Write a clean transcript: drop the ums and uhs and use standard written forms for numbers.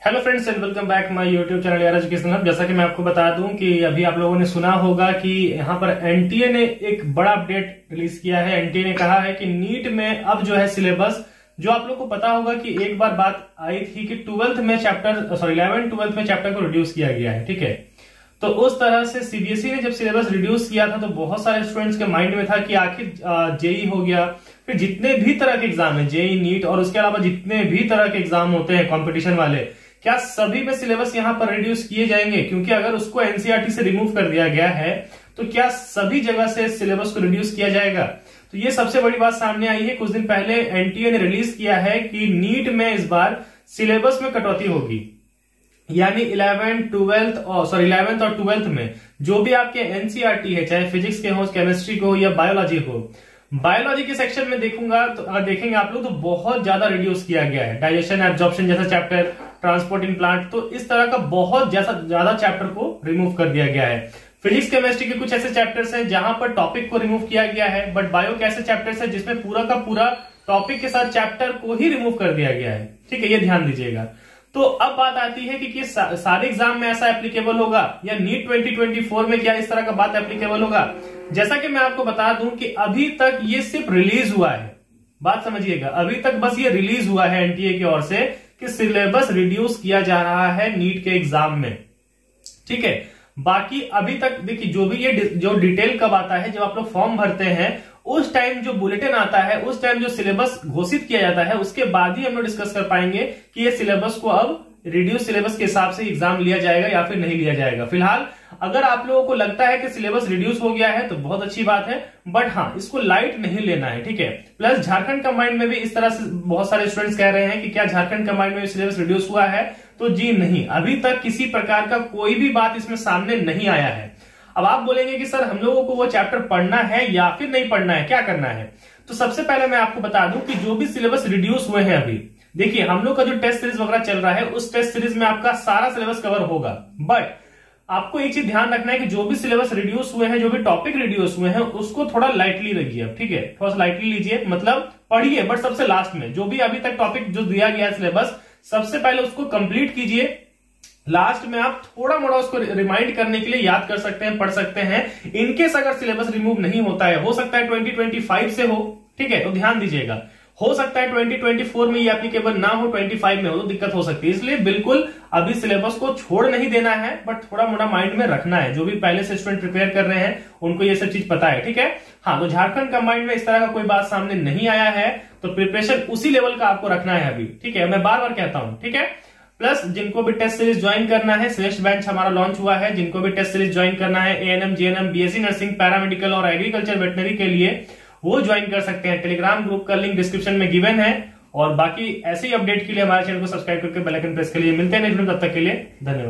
Hello friends and welcome back my YouTube channel यार education hub. जैसा कि मैं आपको बता दूं कि अभी आप लोगों ने सुना होगा कि यहाँ पर एनटीए ने एक बड़ा अपडेट रिलीज किया है। एनटीए ने कहा है कि नीट में अब जो है सिलेबस, जो आप लोग को पता होगा कि एक बार बात आई थी कि 11th में चैप्टर को रिड्यूस किया गया है, ठीक है। तो उस तरह से सीबीएसई ने जब सिलेबस रिड्यूस किया था तो बहुत सारे स्टूडेंट्स के माइंड में था कि आखिर जेई हो गया, फिर जितने भी तरह के एग्जाम है, जेई, नीट और उसके अलावा जितने भी तरह के एग्जाम होते हैं कंपटीशन वाले, क्या सभी में सिलेबस यहां पर रिड्यूस किए जाएंगे? क्योंकि अगर उसको एनसीईआरटी से रिमूव कर दिया गया है तो क्या सभी जगह से सिलेबस को रिड्यूस किया जाएगा? तो ये सबसे बड़ी बात सामने आई है। कुछ दिन पहले एनटीए ने रिलीज किया है कि नीट में इस बार सिलेबस में कटौती होगी, यानी 11th और 12th में जो भी आपके एनसीईआरटी है, चाहे फिजिक्स के हो, केमिस्ट्री को या बायोलॉजी हो, बायोलॉजी के सेक्शन में देखूंगा तो अगर देखेंगे आप लोग तो बहुत ज्यादा रिड्यूस किया गया है। डाइजेशन एब्जॉर्प्शन जैसा चैप्टर, ट्रांसपोर्ट इन प्लांट, तो इस तरह का बहुत ज्यादा चैप्टर को रिमूव कर दिया गया है। फिजिक्स केमिस्ट्री के कुछ ऐसे चैप्टर्स हैं जहां पर टॉपिक को रिमूव किया गया है, बट बायो के ऐसे चैप्टर्स हैं जिसमें पूरा का पूरा टॉपिक के साथ चैप्टर को ही रिमूव कर दिया गया है, ठीक है। ये ध्यान दीजिएगा। तो अब बात आती है कि सारे एग्जाम में ऐसा एप्लीकेबल होगा या नीट 2024 में क्या इस तरह का बात एप्लीकेबल होगा? जैसा कि मैं आपको बता दूं कि अभी तक ये सिर्फ रिलीज हुआ है, बात समझिएगा, अभी तक बस ये रिलीज हुआ है एनटीए की ओर से कि सिलेबस रिड्यूस किया जा रहा है नीट के एग्जाम में, ठीक है। बाकी अभी तक देखिए, जो भी ये जो डिटेल कब आता है, जब आप लोग फॉर्म भरते हैं उस टाइम जो बुलेटिन आता है, उस टाइम जो सिलेबस घोषित किया जाता है, उसके बाद ही हम लोग डिस्कस कर पाएंगे कि ये सिलेबस को अब रिड्यूस सिलेबस के हिसाब से एग्जाम लिया जाएगा या फिर नहीं लिया जाएगा। फिलहाल अगर आप लोगों को लगता है कि सिलेबस रिड्यूस हो गया है तो बहुत अच्छी बात है, बट हाँ, इसको लाइट नहीं लेना है, ठीक है। प्लस झारखंड कंबाइंड में भी इस तरह से बहुत सारे स्टूडेंट्स कह रहे हैं कि क्या झारखंड कंबाइंड में भी सिलेबस रिड्यूस हुआ है? तो जी नहीं, अभी तक किसी प्रकार का कोई भी बात इसमें सामने नहीं आया है। अब आप बोलेंगे कि सर हम लोगों को वो चैप्टर पढ़ना है या फिर नहीं पढ़ना है, क्या करना है? तो सबसे पहले मैं आपको बता दूं कि जो भी सिलेबस रिड्यूस हुए हैं अभी, देखिए हम लोग का जो टेस्ट सीरीज वगैरह चल रहा है उस टेस्ट सीरीज में आपका सारा सिलेबस कवर होगा, बट आपको एक चीज ध्यान रखना है कि जो भी सिलेबस रिड्यूस हुए हैं, जो भी टॉपिक रिड्यूस हुए हैं, उसको थोड़ा लाइटली रखिए, ठीक है। थोड़ा सा लाइटली लीजिए, मतलब पढ़िए बट सबसे लास्ट में जो भी अभी तक टॉपिक जो दिया गया है सिलेबस, सबसे पहले उसको कंप्लीट कीजिए। लास्ट में आप थोड़ा मोड़ा उसको रिमाइंड करने के लिए याद कर सकते हैं, पढ़ सकते हैं। इनकेस अगर सिलेबस रिमूव नहीं होता है, हो सकता है 2025 से हो, ठीक है, तो ध्यान दीजिएगा। हो सकता है 2024 में ये एप्लीकेबल ना हो, 25 में हो तो दिक्कत हो सकती है। इसलिए बिल्कुल अभी सिलेबस को छोड़ नहीं देना है, बट थोड़ा मोड़ा माइंड में रखना है। जो भी पहले से स्टूडेंट प्रिपेयर कर रहे हैं उनको ये सब चीज पता है, ठीक है। हाँ, तो झारखंड कंबाइंड में इस तरह का कोई बात सामने नहीं आया है, तो प्रिपरेशन उसी लेवल का आपको रखना है अभी, ठीक है। मैं बार बार कहता हूं, ठीक है। प्लस जिनको भी टेस्ट सीरीज ज्वाइन करना है, श्रेष्ठ बैच हमारा लॉन्च हुआ है। जिनको भी टेस्ट सीरीज ज्वाइन करना है, ANM, GNM, BSc nursing, paramedical और एग्रीकल्चर वेटनरी के लिए, वो ज्वाइन कर सकते हैं। टेलीग्राम ग्रुप का लिंक डिस्क्रिप्शन में गिवन है। और बाकी ऐसे ही अपडेट के लिए हमारे चैनल को सब्सक्राइब करके बेल आइकन प्रेस करिए। मिलते हैं नेक्स्ट वीडियो, तब तक के लिए धन्यवाद।